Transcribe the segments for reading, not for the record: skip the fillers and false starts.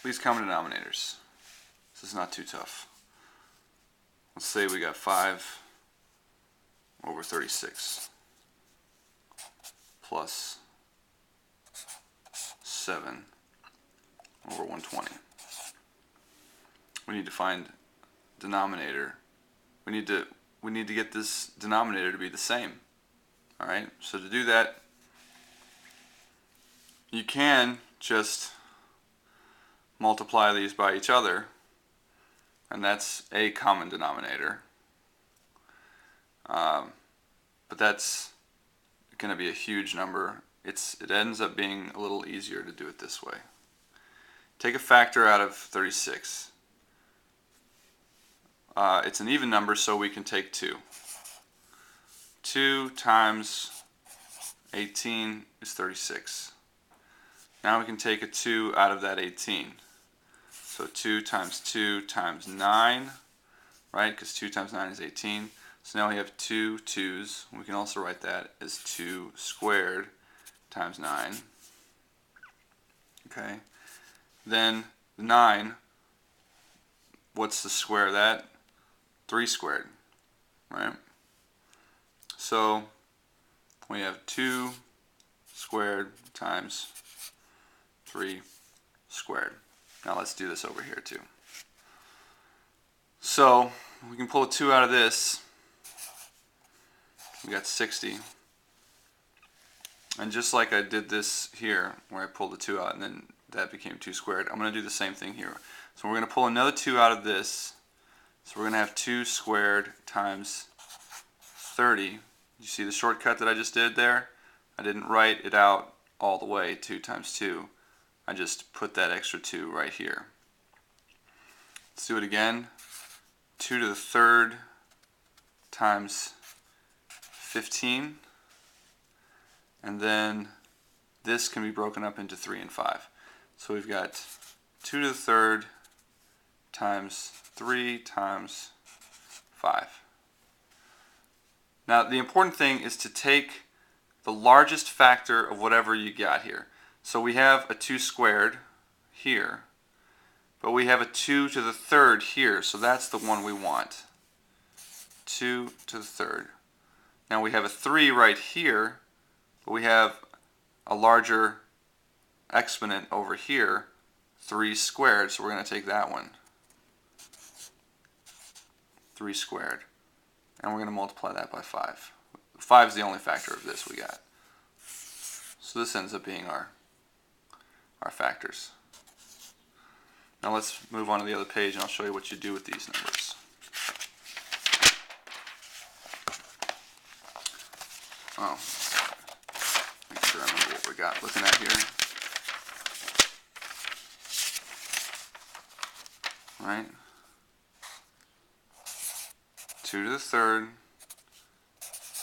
least common denominators. This is not too tough. Let's say we got 5 over 36 plus 7 over 120. We need to find denominator. We need to get this denominator to be the same. All right. So to do that, you can just multiply these by each other, and that's a common denominator. But that's going to be a huge number. It ends up being a little easier to do it this way. Take a factor out of 36. It's an even number, so we can take 2. 2 times 18 is 36. Now we can take a 2 out of that 18. So 2 times 9, right? Because 2 times 9 is 18. So now we have 2 2's. We can also write that as 2 squared times 9. Okay. Then 9, what's the square of that? 3 squared, right? So we have 2 squared times 3 squared. Now let's do this over here too. So we can pull a 2 out of this. We got 60. And just like I did this here, where I pulled the 2 out and then that became 2 squared, I'm going to do the same thing here. So we're going to pull another 2 out of this. So we're going to have 2 squared times 30. You see the shortcut that I just did there? I didn't write it out all the way, 2 times 2. I just put that extra 2 right here. Let's do it again. 2 to the third times 15. And then this can be broken up into 3 and 5. So we've got 2 to the third times 3 times 5. Now the important thing is to take the largest factor of whatever you got here. So we have a 2 squared here, but we have a 2 to the third here, so that's the one we want. 2 to the third. Now we have a 3 right here, but we have a larger exponent over here, 3 squared, so we're going to take that one. 3 squared. And we're going to multiply that by 5. 5 is the only factor of this we got. So this ends up being our factors. Now let's move on to the other page and I'll show you what you do with these numbers. Oh, make sure I remember what we got looking at here. Right? 2 to the third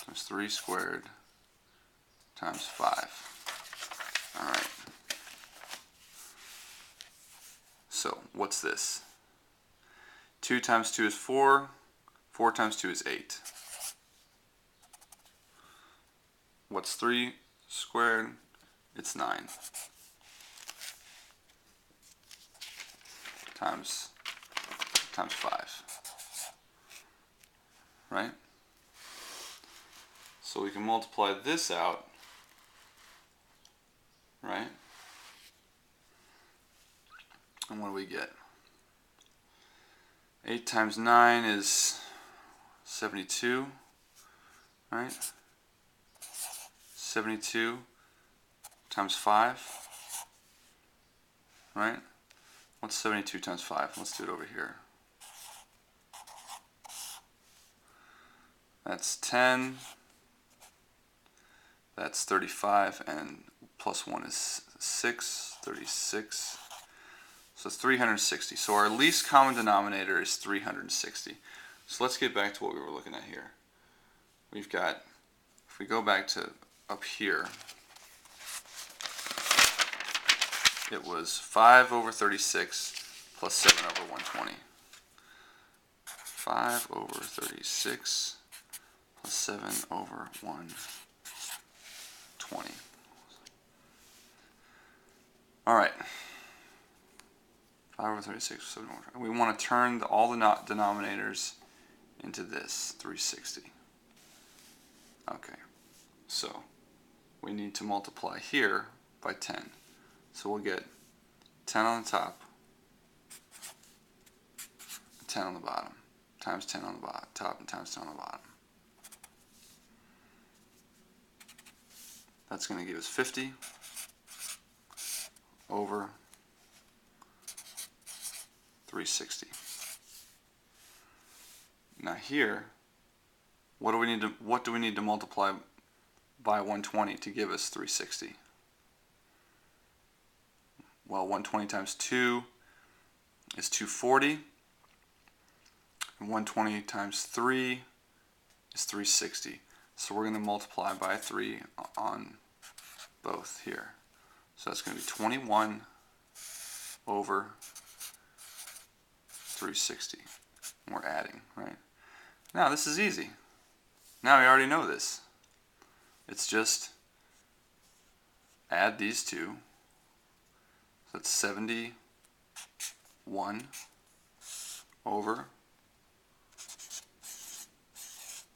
times 3 squared times 5. Alright. So, what's this? 2 times 2 is 4. 4 times 2 is 8. What's 3 squared? It's 9. Times 5. Right? So we can multiply this out, right? And what do we get? 8 times 9 is 72, right? 72 times 5, right? What's 72 times 5? Let's do it over here. That's 10. That's 35, and plus 1 is 6, 36. So it's 360. So our least common denominator is 360. So let's get back to what we were looking at here. We've got, if we go back to up here, it was 5 over 36 plus 7 over 120. 5 over 36 plus 7 over 120. All right. 5 over 36, 7 over. We want to turn all the denominators into this, 360. Okay, so we need to multiply here by 10. So we'll get 10 on the top, 10 on the bottom, times 10 on the top, and times 10 on the bottom. That's going to give us 50 over 360. Now here, what do we need to multiply by 120 to give us 360? Well, 120 times 2 is 240, and 120 times 3 is 360. So we're going to multiply by 3 on both here. So that's going to be 21 over 360. And we're adding, right? Now this is easy. Now we already know this. It's just add these two. So that's 71 over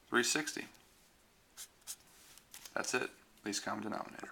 360. That's it. Least common denominator.